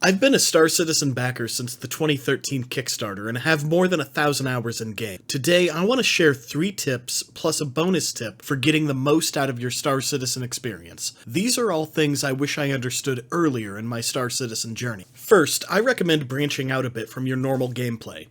I've been a Star Citizen backer since the 2013 Kickstarter and have more than 1,000 hours in game. Today, I want to share 3 tips plus a bonus tip for getting the most out of your Star Citizen experience. These are all things I wish I understood earlier in my Star Citizen journey. First, I recommend branching out a bit from your normal gameplay.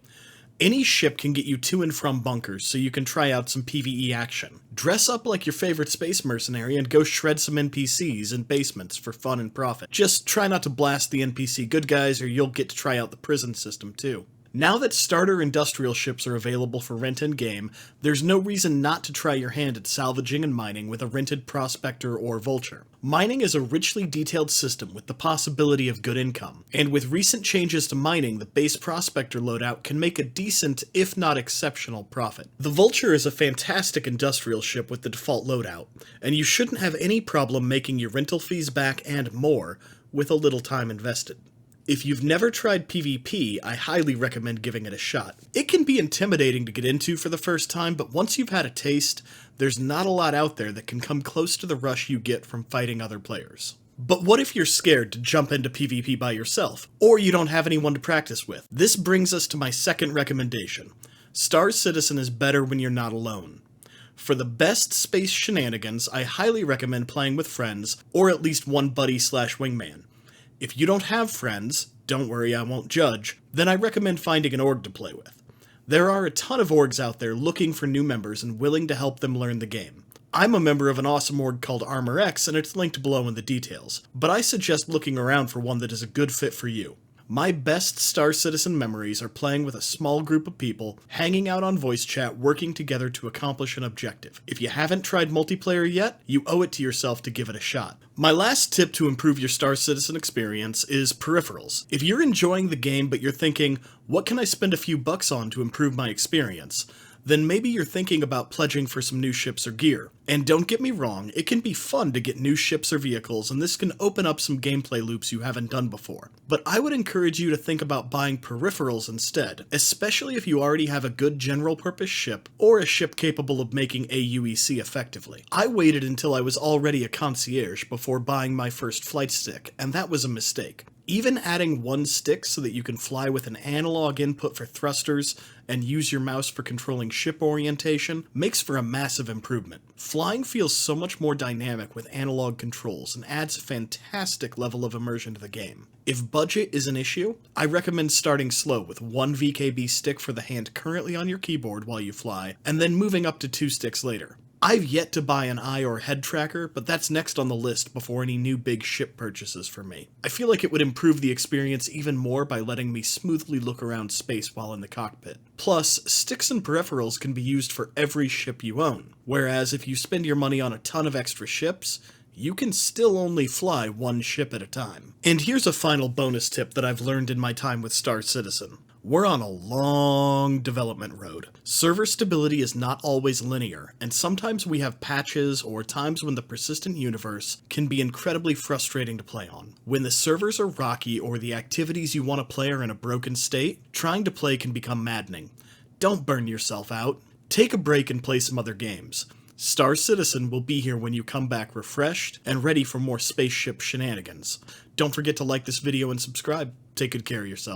Any ship can get you to and from bunkers, so you can try out some PvE action. Dress up like your favorite space mercenary and go shred some NPCs in basements for fun and profit. Just try not to blast the NPC good guys or you'll get to try out the prison system too. Now that starter industrial ships are available for rent in-game, there's no reason not to try your hand at salvaging and mining with a rented Prospector or Vulture. Mining is a richly detailed system with the possibility of good income, and with recent changes to mining, the base Prospector loadout can make a decent, if not exceptional, profit. The Vulture is a fantastic industrial ship with the default loadout, and you shouldn't have any problem making your rental fees back and more with a little time invested. If you've never tried PvP, I highly recommend giving it a shot. It can be intimidating to get into for the first time, but once you've had a taste, there's not a lot out there that can come close to the rush you get from fighting other players. But what if you're scared to jump into PvP by yourself, or you don't have anyone to practice with? This brings us to my second recommendation. Star Citizen is better when you're not alone. For the best space shenanigans, I highly recommend playing with friends, or at least one buddy/wingman. If you don't have friends, don't worry, I won't judge, then I recommend finding an org to play with. There are a ton of orgs out there looking for new members and willing to help them learn the game. I'm a member of an awesome org called Armor X and it's linked below in the details, but I suggest looking around for one that is a good fit for you. My best Star Citizen memories are playing with a small group of people, hanging out on voice chat, working together to accomplish an objective. If you haven't tried multiplayer yet, you owe it to yourself to give it a shot. My last tip to improve your Star Citizen experience is peripherals. If you're enjoying the game but you're thinking, what can I spend a few bucks on to improve my experience? Then maybe you're thinking about pledging for some new ships or gear. And don't get me wrong, it can be fun to get new ships or vehicles, and this can open up some gameplay loops you haven't done before. But I would encourage you to think about buying peripherals instead, especially if you already have a good general purpose ship, or a ship capable of making AUEC effectively. I waited until I was already a concierge before buying my first flight stick, and that was a mistake. Even adding one stick so that you can fly with an analog input for thrusters and use your mouse for controlling ship orientation makes for a massive improvement. Flying feels so much more dynamic with analog controls and adds a fantastic level of immersion to the game. If budget is an issue, I recommend starting slow with one VKB stick for the hand currently on your keyboard while you fly, and then moving up to 2 sticks later. I've yet to buy an eye or head tracker, but that's next on the list before any new big ship purchases for me. I feel like it would improve the experience even more by letting me smoothly look around space while in the cockpit. Plus, sticks and peripherals can be used for every ship you own, whereas if you spend your money on a ton of extra ships, you can still only fly one ship at a time. And here's a final bonus tip that I've learned in my time with Star Citizen. We're on a long development road. Server stability is not always linear, and sometimes we have patches or times when the persistent universe can be incredibly frustrating to play on. When the servers are rocky or the activities you want to play are in a broken state, trying to play can become maddening. Don't burn yourself out. Take a break and play some other games. Star Citizen will be here when you come back refreshed and ready for more spaceship shenanigans. Don't forget to like this video and subscribe. Take good care of yourself.